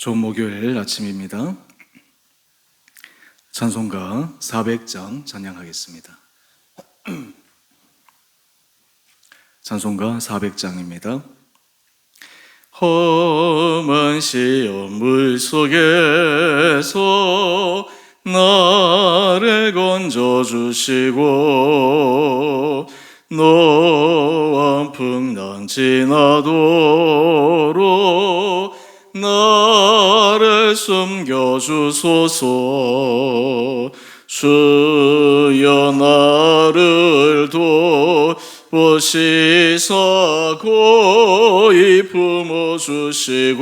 좋은 목요일 아침입니다. 찬송가 400장 찬양하겠습니다. 찬송가 400장입니다. 험한 시험 물속에서 나를 건져주시고 노한 풍랑 지나도록 나를 숨겨주소서. 주여 나를 돕으시사 고이 품어주시고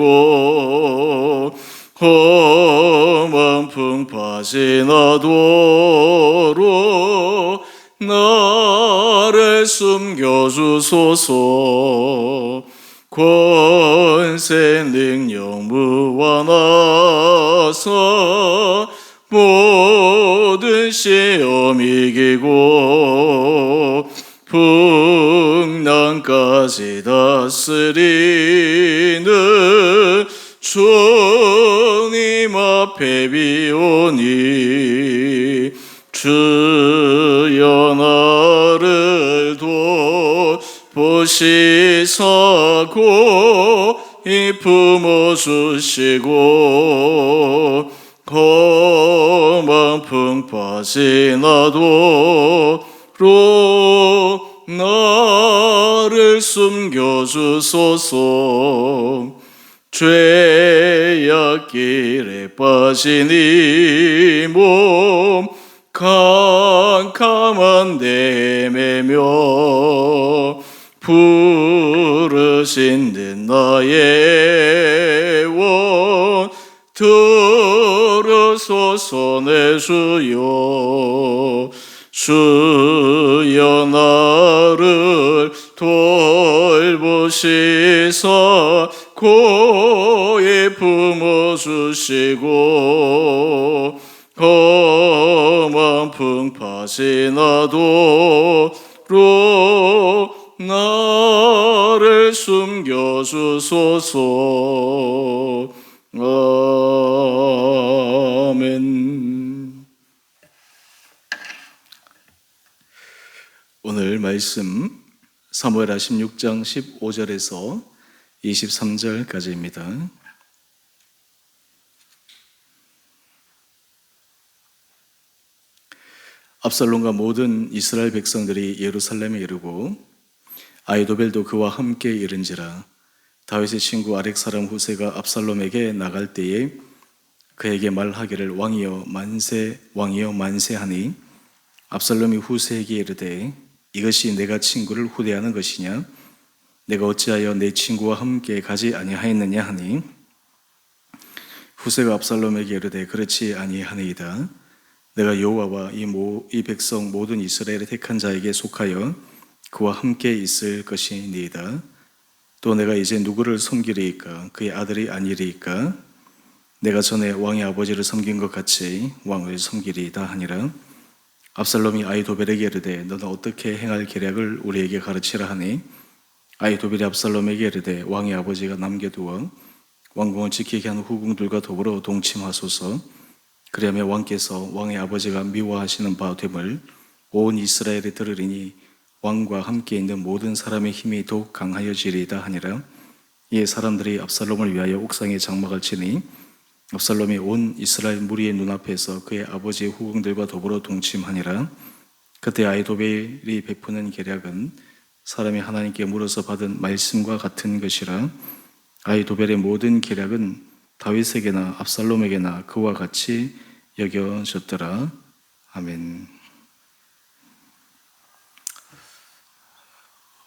험한 풍파 지나도록 나를 숨겨주소서. 권세 능력 무한하사 모든 시험 이기고 풍랑까지 다스리는 주님 앞에 비오니 주여 나를 돕으시사 고이 품어주시고 험한 풍파 지나도록 나를 숨겨주소서. 죄악길에 빠진 이 몸 캄캄한 데 헤매며 부르신 듯 나의 원 들으소서. 내 주여 주여 나를 돌보시사 고이 품어주시고 험한 풍파 지나도록 나를 숨겨주소서. 아멘. 오늘 말씀 사무엘하 16장 15절에서 23절까지입니다. 압살롬과 모든 이스라엘 백성들이 예루살렘에 이르고 아히도벨도 그와 함께 이른지라. 다윗의 친구 아렉 사람 후세가 압살롬에게 나갈 때에 그에게 말하기를 왕이여 만세, 왕이여 만세하니 압살롬이 후세에게 이르되 이것이 내가 친구를 후대하는 것이냐? 내가 어찌하여 내 친구와 함께 가지 아니하였느냐 하니 후세가 압살롬에게 이르되 그렇지 아니하니이다. 내가 여호와와 이 백성 모든 이스라엘의 택한 자에게 속하여 그와 함께 있을 것이니이다. 또 내가 이제 누구를 섬기리이까? 그의 아들이 아니리이까? 내가 전에 왕의 아버지를 섬긴 것 같이 왕을 섬기리이다 하니라. 압살롬이 아히도벨에게 이르되 너는 어떻게 행할 계략을 우리에게 가르치라 하니 아히도벨이 압살롬에게 이르되 왕의 아버지가 남겨두어 왕궁을 지키게 한 후궁들과 더불어 동침하소서. 그리하면 왕께서 왕의 아버지가 미워하시는 바 됨을 온 이스라엘이 들으리니 왕과 함께 있는 모든 사람의 힘이 더욱 강하여지리이다 하니라. 이에 사람들이 압살롬을 위하여 옥상에 장막을 치니 압살롬이 온 이스라엘 무리의 눈앞에서 그의 아버지의 후궁들과 더불어 동침하니라. 그때 아히도벨이 베푸는 계략은 사람이 하나님께 물어서 받은 말씀과 같은 것이라. 아히도벨의 모든 계략은 다윗에게나 압살롬에게나 그와 같이 여겨졌더라. 아멘.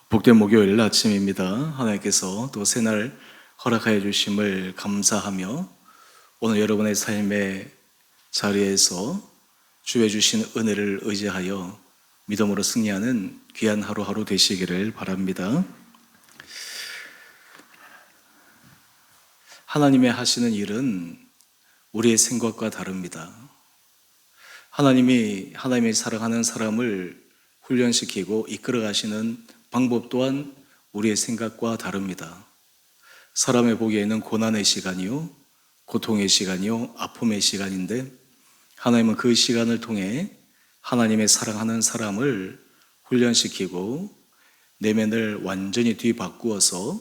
복된 목요일 아침입니다. 하나님께서 또 새날 허락하여 주심을 감사하며 오늘 여러분의 삶의 자리에서 주의 주신 은혜를 의지하여 믿음으로 승리하는 귀한 하루하루 되시기를 바랍니다. 하나님의 하시는 일은 우리의 생각과 다릅니다. 하나님이 사랑하는 사람을 훈련시키고 이끌어 가시는 방법 또한 우리의 생각과 다릅니다. 사람의 보기에는 고난의 시간이요 고통의 시간이요, 아픔의 시간인데 하나님은 그 시간을 통해 하나님의 사랑하는 사람을 훈련시키고 내면을 완전히 뒤바꾸어서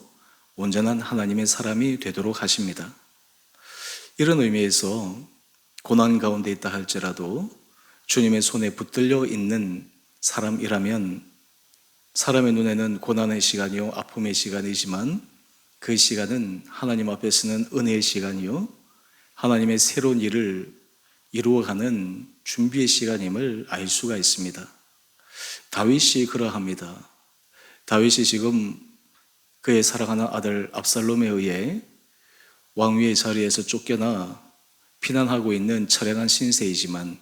온전한 하나님의 사람이 되도록 하십니다. 이런 의미에서 고난 가운데 있다 할지라도 주님의 손에 붙들려 있는 사람이라면 사람의 눈에는 고난의 시간이요, 아픔의 시간이지만 그 시간은 하나님 앞에서는 은혜의 시간이요, 하나님의 새로운 일을 이루어가는 준비의 시간임을 알 수가 있습니다. 다윗이 그러합니다. 다윗이 지금 그의 사랑하는 아들 압살롬에 의해 왕위의 자리에서 쫓겨나 피난하고 있는 처량한 신세이지만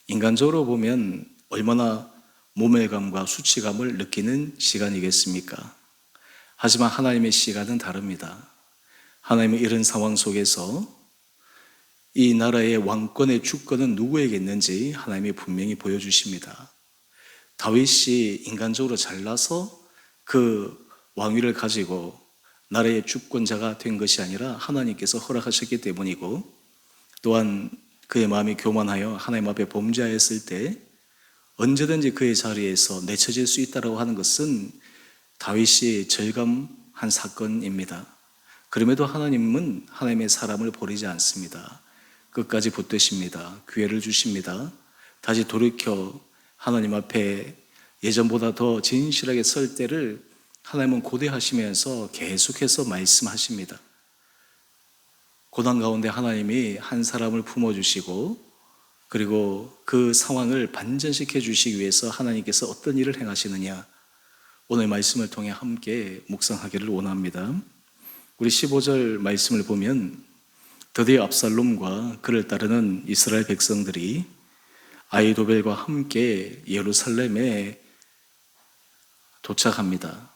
인간적으로 보면 얼마나 모멸감과 수치감을 느끼는 시간이겠습니까? 하지만 하나님의 시간은 다릅니다. 하나님은 이런 상황 속에서 이 나라의 왕권의 주권은 누구에게 있는지 하나님이 분명히 보여주십니다. 다윗이 인간적으로 잘나서 그 왕위를 가지고 나라의 주권자가 된 것이 아니라 하나님께서 허락하셨기 때문이고, 또한 그의 마음이 교만하여 하나님 앞에 범죄하였을 때 언제든지 그의 자리에서 내쳐질 수 있다고 하는 것은 다윗이 절감한 사건입니다. 그럼에도 하나님은 하나님의 사람을 버리지 않습니다. 끝까지 붙드십니다. 기회를 주십니다. 다시 돌이켜 하나님 앞에 예전보다 더 진실하게 설 때를 하나님은 고대하시면서 계속해서 말씀하십니다. 고난 가운데 하나님이 한 사람을 품어주시고 그리고 그 상황을 반전시켜 주시기 위해서 하나님께서 어떤 일을 행하시느냐, 오늘 말씀을 통해 함께 묵상하기를 원합니다. 우리 15절 말씀을 보면 드디어 압살롬과 그를 따르는 이스라엘 백성들이 아히도벨과 함께 예루살렘에 도착합니다.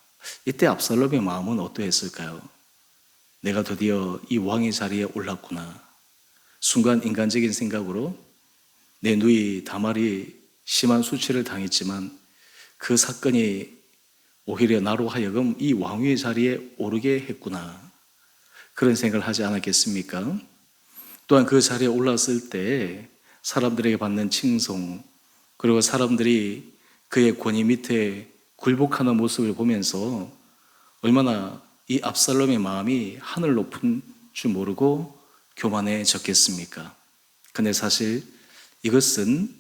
이때 압살롬의 마음은 어떠했을까요? 내가 드디어 이 왕의 자리에 올랐구나. 순간 인간적인 생각으로 내 누이 다말이 심한 수치를 당했지만 그 사건이 오히려 나로 하여금 이 왕위의 자리에 오르게 했구나. 그런 생각을 하지 않았겠습니까? 또한 그 자리에 올랐을 때 사람들에게 받는 칭송, 그리고 사람들이 그의 권위 밑에 굴복하는 모습을 보면서 얼마나 이 압살롬의 마음이 하늘 높은 줄 모르고 교만해졌겠습니까? 근데 사실 이것은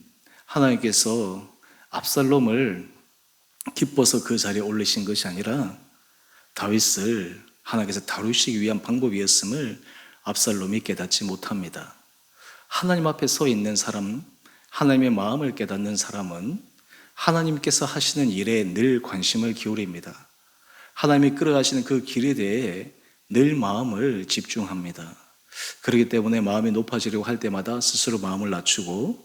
하나님께서 압살롬을 기뻐서 그 자리에 올리신 것이 아니라 다윗을 하나님께서 다루시기 위한 방법이었음을 압살롬이 깨닫지 못합니다. 하나님 앞에 서 있는 사람, 하나님의 마음을 깨닫는 사람은 하나님께서 하시는 일에 늘 관심을 기울입니다. 하나님이 끌어가시는 그 길에 대해 늘 마음을 집중합니다. 그렇기 때문에 마음이 높아지려고 할 때마다 스스로 마음을 낮추고,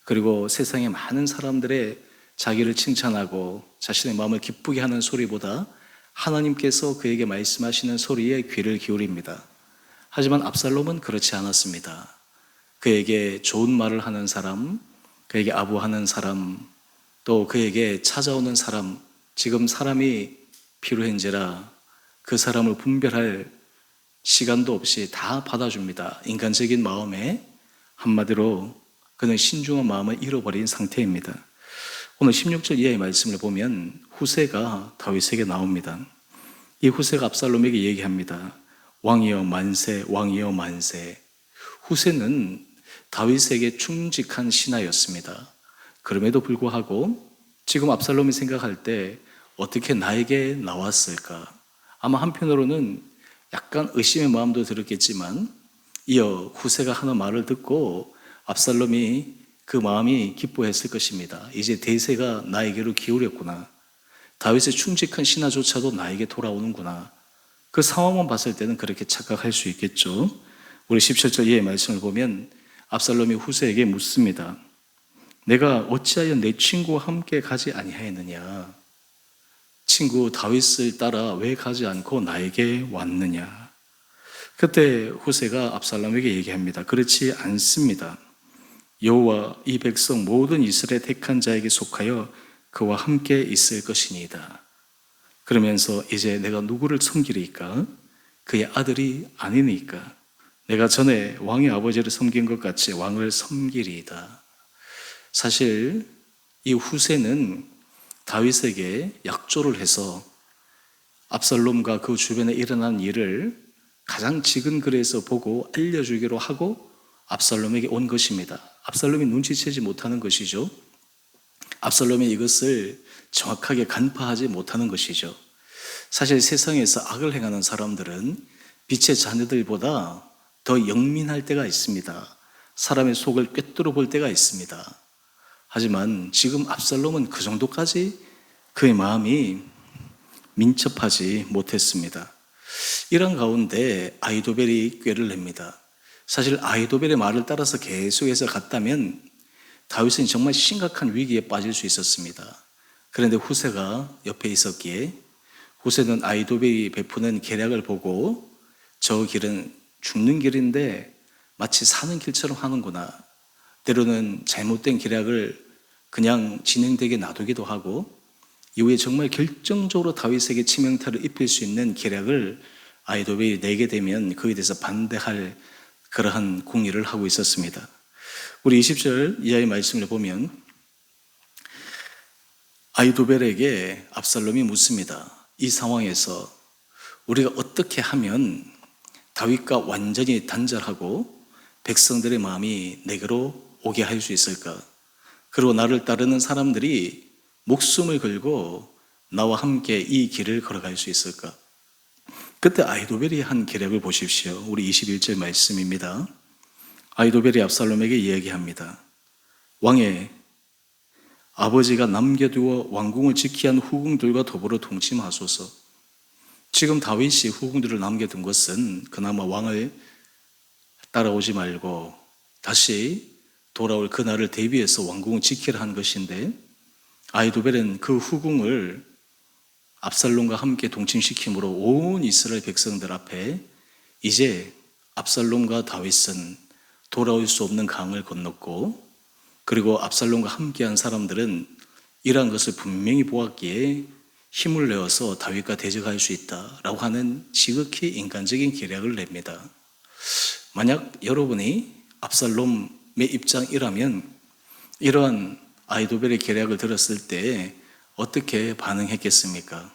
그리고 세상의 많은 사람들의 자기를 칭찬하고 자신의 마음을 기쁘게 하는 소리보다 하나님께서 그에게 말씀하시는 소리에 귀를 기울입니다. 하지만 압살롬은 그렇지 않았습니다. 그에게 좋은 말을 하는 사람, 그에게 아부하는 사람, 또 그에게 찾아오는 사람, 지금 사람이 필요한지라 그 사람을 분별할 시간도 없이 다 받아줍니다. 인간적인 마음에 한마디로 그는 신중한 마음을 잃어버린 상태입니다. 오늘 16절 이하의 말씀을 보면 후세가 다윗에게 나옵니다. 이 후세가 압살롬에게 얘기합니다. 왕이여 만세, 왕이여 만세. 후세는 다윗에게 충직한 신하였습니다. 그럼에도 불구하고 지금 압살롬이 생각할 때 어떻게 나에게 나왔을까? 아마 한편으로는 약간 의심의 마음도 들었겠지만 이어 후세가 하는 말을 듣고 압살롬이 그 마음이 기뻐했을 것입니다. 이제 대세가 나에게로 기울였구나. 다윗의 충직한 신하조차도 나에게 돌아오는구나. 그 상황만 봤을 때는 그렇게 착각할 수 있겠죠. 우리 17절 이하의 말씀을 보면 압살롬이 후세에게 묻습니다. 내가 어찌하여 내 친구와 함께 가지 아니하였느냐? 친구 다윗을 따라 왜 가지 않고 나에게 왔느냐? 그때 후세가 압살롬에게 얘기합니다. 그렇지 않습니다. 여호와 이 백성 모든 이스라엘 택한 자에게 속하여 그와 함께 있을 것이니이다. 그러면서 이제 내가 누구를 섬기리까? 그의 아들이 아니니까 내가 전에 왕의 아버지를 섬긴 것 같이 왕을 섬기리이다. 사실 이 후세는 다윗에게 약조를 해서 압살롬과 그 주변에 일어난 일을 가장 지근거리에서 보고 알려주기로 하고 압살롬에게 온 것입니다. 압살롬이 눈치채지 못하는 것이죠. 압살롬이 이것을 정확하게 간파하지 못하는 것이죠. 사실 세상에서 악을 행하는 사람들은 빛의 자녀들보다 더 영민할 때가 있습니다. 사람의 속을 꿰뚫어 볼 때가 있습니다. 하지만 지금 압살롬은 그 정도까지 그의 마음이 민첩하지 못했습니다. 이런 가운데 아히도벨이 꾀를 냅니다. 사실 아히도벨의 말을 따라서 계속해서 갔다면 다윗은 정말 심각한 위기에 빠질 수 있었습니다. 그런데 후세가 옆에 있었기에 후세는 아히도벨이 베푸는 계략을 보고 저 길은 죽는 길인데 마치 사는 길처럼 하는구나. 때로는 잘못된 계략을 그냥 진행되게 놔두기도 하고 이후에 정말 결정적으로 다윗에게 치명타를 입힐 수 있는 계략을 아히도벨이 내게 되면 그에 대해서 반대할 그러한 공의를 하고 있었습니다. 우리 20절 이하의 말씀을 보면 아히도벨에게 압살롬이 묻습니다. 이 상황에서 우리가 어떻게 하면 다윗과 완전히 단절하고 백성들의 마음이 내게로 오게 할 수 있을까? 그리고 나를 따르는 사람들이 목숨을 걸고 나와 함께 이 길을 걸어갈 수 있을까? 그때 아히도벨이 한 계략을 보십시오. 우리 21절 말씀입니다. 아히도벨이 압살롬에게 이야기합니다. 왕의 아버지가 남겨두어 왕궁을 지키게 한 후궁들과 더불어 동침하소서. 지금 다윗이 후궁들을 남겨둔 것은 그나마 왕을 따라오지 말고 다시 돌아올 그날을 대비해서 왕궁을 지키라 한 것인데 아히도벨은 그 후궁을 압살롬과 함께 동침시킴으로 온 이스라엘 백성들 앞에 이제 압살롬과 다윗은 돌아올 수 없는 강을 건넜고 그리고 압살롬과 함께한 사람들은 이러한 것을 분명히 보았기에 힘을 내어서 다윗과 대적할 수 있다라고 하는 지극히 인간적인 계략을 냅니다. 만약 여러분이 압살롬의 입장이라면 이러한 아히도벨의 계략을 들었을 때 어떻게 반응했겠습니까?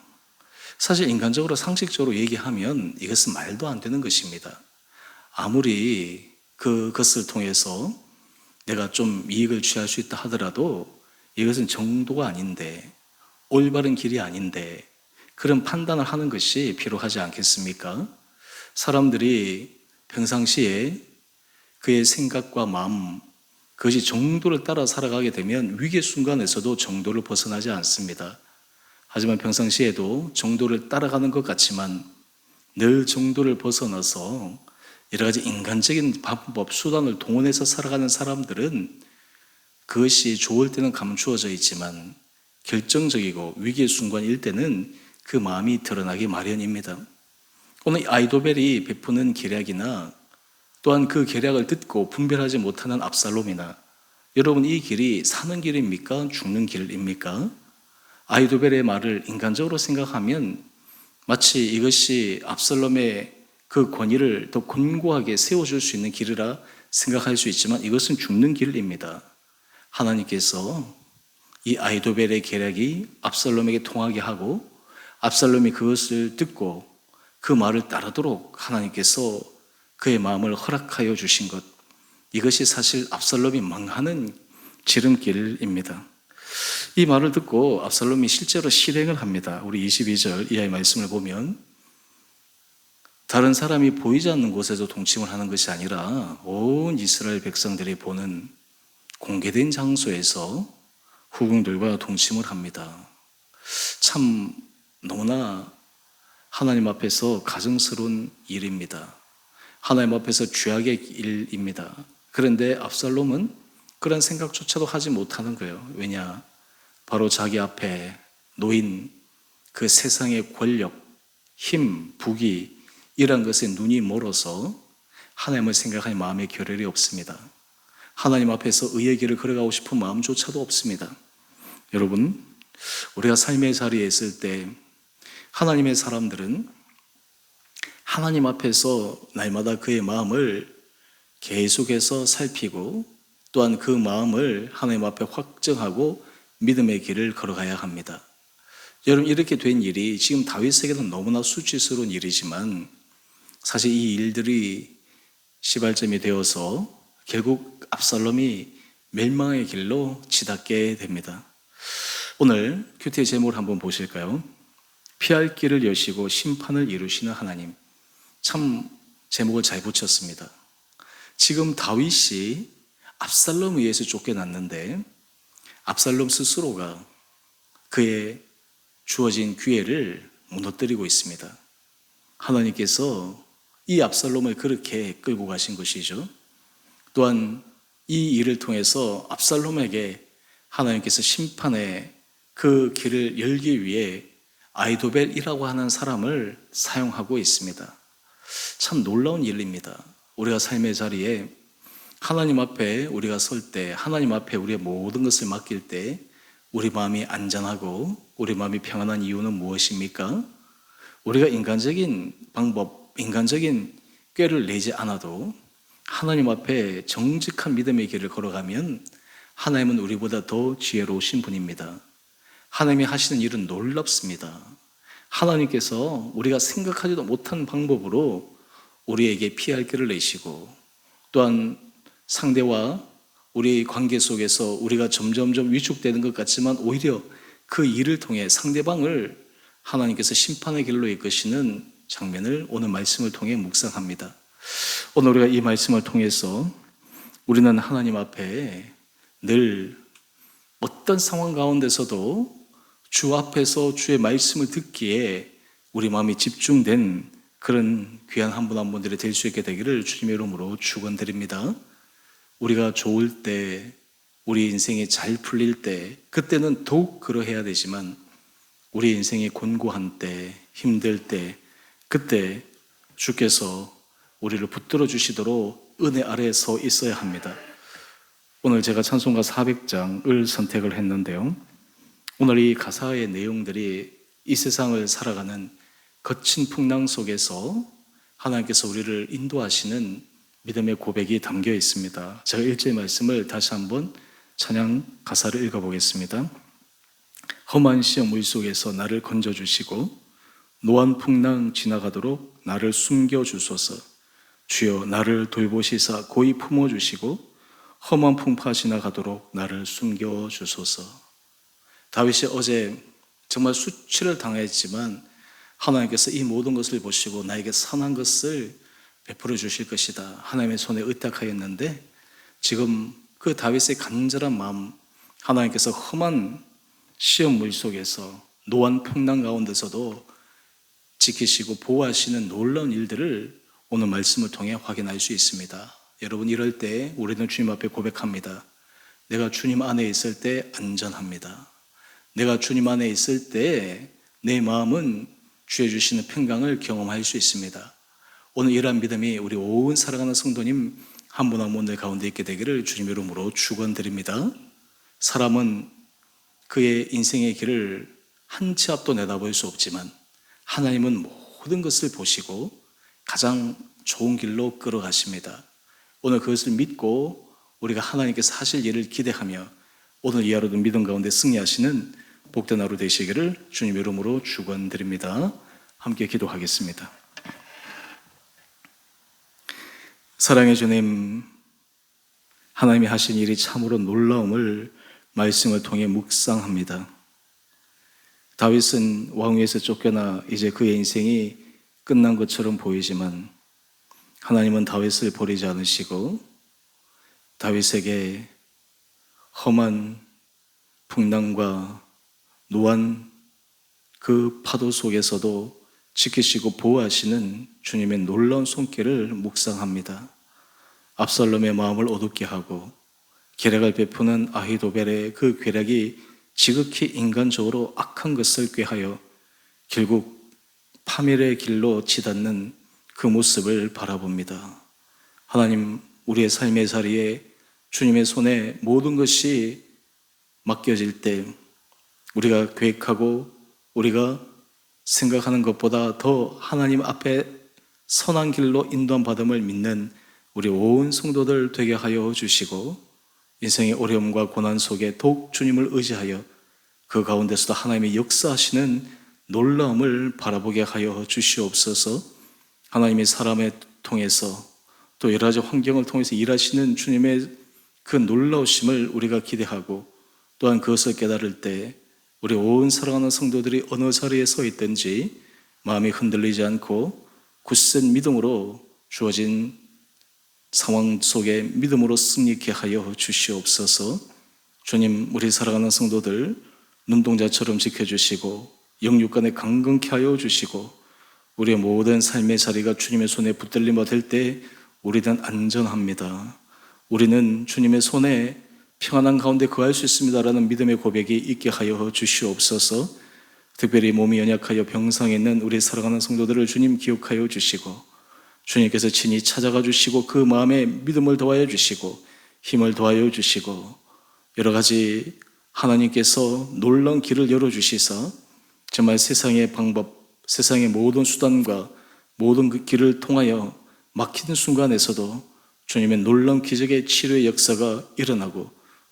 사실 인간적으로 상식적으로 얘기하면 이것은 말도 안 되는 것입니다. 아무리 그것을 통해서 내가 좀 이익을 취할 수 있다 하더라도 이것은 정도가 아닌데 올바른 길이 아닌데 그런 판단을 하는 것이 필요하지 않겠습니까? 사람들이 평상시에 그의 생각과 마음 그것이 정도를 따라 살아가게 되면 위기의 순간에서도 정도를 벗어나지 않습니다. 하지만 평상시에도 정도를 따라가는 것 같지만 늘 정도를 벗어나서 여러 가지 인간적인 방법, 수단을 동원해서 살아가는 사람들은 그것이 좋을 때는 감추어져 있지만 결정적이고 위기의 순간일 때는 그 마음이 드러나기 마련입니다. 오늘 아히도벨이 베푸는 계략이나 또한 그 계략을 듣고 분별하지 못하는 압살롬이나 여러분 이 길이 사는 길입니까? 죽는 길입니까? 아히도벨의 말을 인간적으로 생각하면 마치 이것이 압살롬의 그 권위를 더 견고하게 세워줄 수 있는 길이라 생각할 수 있지만 이것은 죽는 길입니다. 하나님께서 이 아히도벨의 계략이 압살롬에게 통하게 하고 압살롬이 그것을 듣고 그 말을 따르도록 하나님께서 그의 마음을 허락하여 주신 것, 이것이 사실 압살롬이 망하는 지름길입니다. 이 말을 듣고 압살롬이 실제로 실행을 합니다. 우리 22절 이하의 말씀을 보면 다른 사람이 보이지 않는 곳에서 동침을 하는 것이 아니라 온 이스라엘 백성들이 보는 공개된 장소에서 후궁들과 동침을 합니다. 참 너무나 하나님 앞에서 가증스러운 일입니다. 하나님 앞에서 죄악의 일입니다. 그런데 압살롬은 그런 생각조차도 하지 못하는 거예요. 왜냐? 바로 자기 앞에 놓인 그 세상의 권력, 힘, 부귀 이런 것에 눈이 멀어서 하나님을 생각할 마음의 결혈이 없습니다. 하나님 앞에서 의의 길을 걸어가고 싶은 마음조차도 없습니다. 여러분, 우리가 삶의 자리에 있을 때 하나님의 사람들은 하나님 앞에서 날마다 그의 마음을 계속해서 살피고 또한 그 마음을 하나님 앞에 확정하고 믿음의 길을 걸어가야 합니다. 여러분, 이렇게 된 일이 지금 다윗에게는 너무나 수치스러운 일이지만 사실 이 일들이 시발점이 되어서 결국 압살롬이 멸망의 길로 치닫게 됩니다. 오늘 큐티의 제목을 한번 보실까요? 피할 길을 여시고 심판을 이루시는 하나님. 참 제목을 잘 붙였습니다. 지금 다윗이 압살롬에 의해서 쫓겨났는데 압살롬 스스로가 그의 주어진 기회를 무너뜨리고 있습니다. 하나님께서 이 압살롬을 그렇게 끌고 가신 것이죠. 또한 이 일을 통해서 압살롬에게 하나님께서 심판의 그 길을 열기 위해 아히도벨이라고 하는 사람을 사용하고 있습니다. 참 놀라운 일입니다. 우리가 삶의 자리에 하나님 앞에 우리가 설 때, 하나님 앞에 우리의 모든 것을 맡길 때 우리 마음이 안전하고 우리 마음이 평안한 이유는 무엇입니까? 우리가 인간적인 방법, 인간적인 꾀를 내지 않아도 하나님 앞에 정직한 믿음의 길을 걸어가면 하나님은 우리보다 더 지혜로우신 분입니다. 하나님이 하시는 일은 놀랍습니다. 하나님께서 우리가 생각하지도 못한 방법으로 우리에게 피할 길을 내시고 또한 상대와 우리 관계 속에서 우리가 점점점 위축되는 것 같지만 오히려 그 일을 통해 상대방을 하나님께서 심판의 길로 이끄시는 장면을 오늘 말씀을 통해 묵상합니다. 오늘 우리가 이 말씀을 통해서 우리는 하나님 앞에 늘 어떤 상황 가운데서도 주 앞에서 주의 말씀을 듣기에 우리 마음이 집중된 그런 귀한 한 분 한 분들이 될 수 있게 되기를 주님의 이름으로 축원드립니다. 우리가 좋을 때, 우리 인생이 잘 풀릴 때, 그때는 더욱 그러해야 되지만 우리 인생이 곤고한 때, 힘들 때, 그때 주께서 우리를 붙들어 주시도록 은혜 아래에 서 있어야 합니다. 오늘 제가 찬송가 400장을 선택을 했는데요. 오늘 이 가사의 내용들이 이 세상을 살아가는 거친 풍랑 속에서 하나님께서 우리를 인도하시는 믿음의 고백이 담겨 있습니다. 제가 1절 말씀을 다시 한번 찬양 가사를 읽어보겠습니다. 험한 시험 물속에서 나를 건져주시고 노한 풍랑 지나가도록 나를 숨겨주소서. 주여 나를 돌보시사 고이 품어주시고 험한 풍파 지나가도록 나를 숨겨주소서. 다윗이 어제 정말 수치를 당했지만 하나님께서 이 모든 것을 보시고 나에게 선한 것을 베풀어 주실 것이다. 하나님의 손에 의탁하였는데 지금 그 다윗의 간절한 마음, 하나님께서 험한 시험 물 속에서 노한 풍랑 가운데서도 지키시고 보호하시는 놀라운 일들을 오늘 말씀을 통해 확인할 수 있습니다. 여러분, 이럴 때 우리는 주님 앞에 고백합니다. 내가 주님 안에 있을 때 안전합니다. 내가 주님 안에 있을 때 내 마음은 주의 주시는 평강을 경험할 수 있습니다. 오늘 이러한 믿음이 우리 온 사랑하는 성도님 한 분 한 분들 가운데 있게 되기를 주님의 이름으로 축원드립니다. 사람은 그의 인생의 길을 한 치 앞도 내다볼 수 없지만 하나님은 모든 것을 보시고 가장 좋은 길로 끌어가십니다. 오늘 그것을 믿고 우리가 하나님께서 하실 일을 기대하며 오늘 이 하루도 믿음 가운데 승리하시는 복된 하루 되시기를 주님의 이름으로 축원드립니다. 함께 기도하겠습니다. 사랑의 주님, 하나님이 하신 일이 참으로 놀라움을 말씀을 통해 묵상합니다. 다윗은 왕위에서 쫓겨나 이제 그의 인생이 끝난 것처럼 보이지만 하나님은 다윗을 버리지 않으시고 다윗에게 험한 풍랑과 노한 그 파도 속에서도 지키시고 보호하시는 주님의 놀라운 손길을 묵상합니다. 압살롬의 마음을 어둡게 하고 계략을 베푸는 아히도벨의 그 계략이 지극히 인간적으로 악한 것을 꾀하여 결국 파멸의 길로 치닫는 그 모습을 바라봅니다. 하나님, 우리의 삶의 자리에 주님의 손에 모든 것이 맡겨질 때 우리가 계획하고 우리가 생각하는 것보다 더 하나님 앞에 선한 길로 인도함 받음을 믿는 우리 온 성도들 되게 하여 주시고, 인생의 어려움과 고난 속에 더욱 주님을 의지하여 그 가운데서도 하나님의 역사하시는 놀라움을 바라보게 하여 주시옵소서. 하나님의 사람을 통해서 또 여러 가지 환경을 통해서 일하시는 주님의 그 놀라우심을 우리가 기대하고, 또한 그것을 깨달을 때 우리 온 사랑하는 성도들이 어느 자리에 서 있든지 마음이 흔들리지 않고 굳센 믿음으로 주어진 상황 속에 믿음으로 승리케 하여 주시옵소서. 주님, 우리 사랑하는 성도들 눈동자처럼 지켜주시고 영육간에 강건케 하여 주시고, 우리의 모든 삶의 자리가 주님의 손에 붙들림 받을 때 우리는 안전합니다. 우리는 주님의 손에 평안한 가운데 거할 수 있습니다라는 믿음의 고백이 있게 하여 주시옵소서. 특별히 몸이 연약하여 병상에 있는 우리 사랑하는 성도들을 주님 기억하여 주시고, 주님께서 친히 찾아가 주시고 그 마음에 믿음을 더하여 주시고 힘을 더하여 주시고, 여러 가지 하나님께서 놀라운 길을 열어주시사 정말 세상의 방법, 세상의 모든 수단과 모든 그 길을 통하여 막히는 순간에서도 주님의 놀라운 기적의 치료의 역사가 일어나고,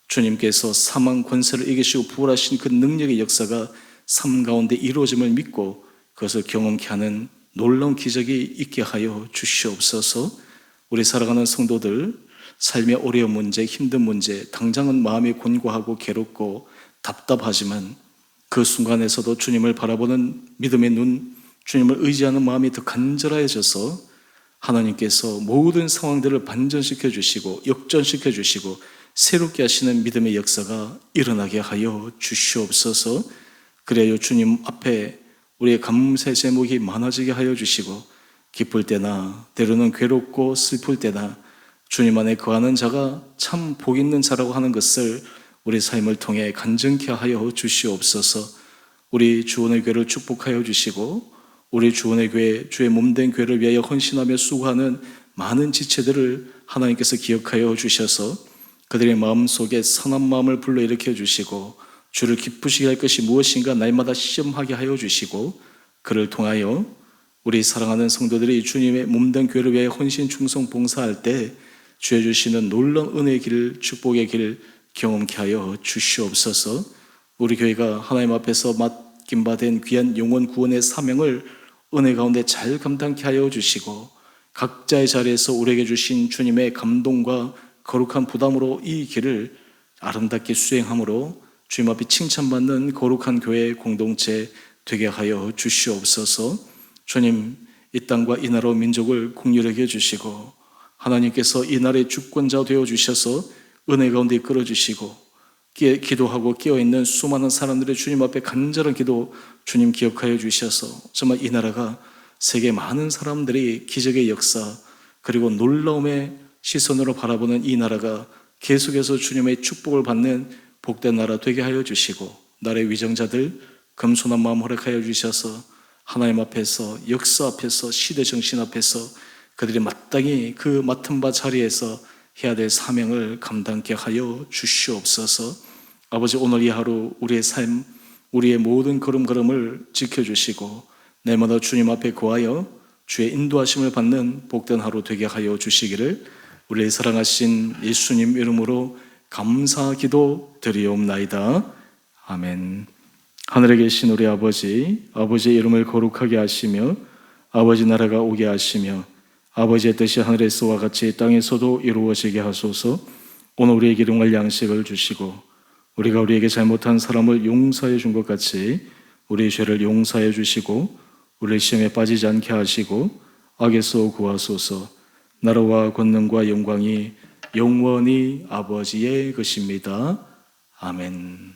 주님께서 사망 권세를 이기시고 부활하신 그 능력의 역사가 삶 가운데 이루어짐을 믿고 그것을 경험케 하는 놀라운 기적이 있게 하여 주시옵소서. 우리 살아가는 성도들 삶의 어려운 문제, 힘든 문제, 당장은 마음이 곤고하고 괴롭고 답답하지만 그 순간에서도 주님을 바라보는 믿음의 눈, 주님을 의지하는 마음이 더 간절해져서 하나님께서 모든 상황들을 반전시켜 주시고 역전시켜 주시고 새롭게 하시는 믿음의 역사가 일어나게 하여 주시옵소서. 그래야 주님 앞에 우리의 감사의 제목이 많아지게 하여 주시고, 기쁠 때나 때로는 괴롭고 슬플 때나 주님 안에 거하는 자가 참 복 있는 자라고 하는 것을 우리 삶을 통해 간증케 하여 주시옵소서. 우리 주원의 교회를 축복하여 주시고, 우리 주원의 교회, 주의 몸된 교회를 위하여 헌신하며 수고하는 많은 지체들을 하나님께서 기억하여 주셔서 그들의 마음속에 선한 마음을 불러일으켜 주시고, 주를 기쁘시게 할 것이 무엇인가 날마다 시험하게 하여 주시고, 그를 통하여 우리 사랑하는 성도들이 주님의 몸된 교회를 위하여 헌신 충성 봉사할 때 주여 주시는 놀라운 은혜의 길, 축복의 길 경험케 하여 주시옵소서. 우리 교회가 하나님 앞에서 맡김 받은 귀한 영혼 구원의 사명을 은혜 가운데 잘 감당케 하여 주시고, 각자의 자리에서 우리에게 주신 주님의 감동과 거룩한 부담으로 이 길을 아름답게 수행함으로 주님 앞에 칭찬받는 거룩한 교회 공동체 되게 하여 주시옵소서. 주님, 이 땅과 이 나라 민족을 긍휼하게 해주시고 하나님께서 이 나라의 주권자 되어 주셔서 은혜 가운데 이끌어 주시고, 기도하고 깨어있는 수많은 사람들의 주님 앞에 간절한 기도 주님 기억하여 주셔서 정말 이 나라가 세계 많은 사람들이 기적의 역사 그리고 놀라움의 시선으로 바라보는 이 나라가 계속해서 주님의 축복을 받는 복된 나라 되게 하여 주시고, 나라의 위정자들 겸손한 마음 허락하여 주셔서 하나님 앞에서, 역사 앞에서, 시대 정신 앞에서 그들이 마땅히 그 맡은 바 자리에서 해야 될 사명을 감당케 하여 주시옵소서. 아버지, 오늘 이 하루 우리의 삶, 우리의 모든 걸음걸음을 지켜주시고 날마다 주님 앞에 거하여 주의 인도하심을 받는 복된 하루 되게 하여 주시기를 우리의 사랑하신 예수님 이름으로 감사 기도 드리옵나이다. 아멘. 하늘에 계신 우리 아버지, 아버지의 이름을 거룩하게 하시며 아버지 나라가 오게 하시며 아버지의 뜻이 하늘에서와 같이 땅에서도 이루어지게 하소서. 오늘 우리에게 일용할 양식을 주시고 우리가 우리에게 잘못한 사람을 용서해 준 것 같이 우리의 죄를 용서해 주시고 우리의 시험에 빠지지 않게 하시고 악에서 구하소서. 나라와 권능과 영광이 영원히 아버지의 것입니다. 아멘.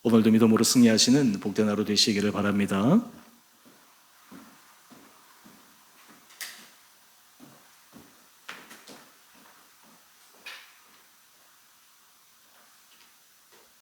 오늘도 믿음으로 승리하시는 복된 하루 되시기를 바랍니다.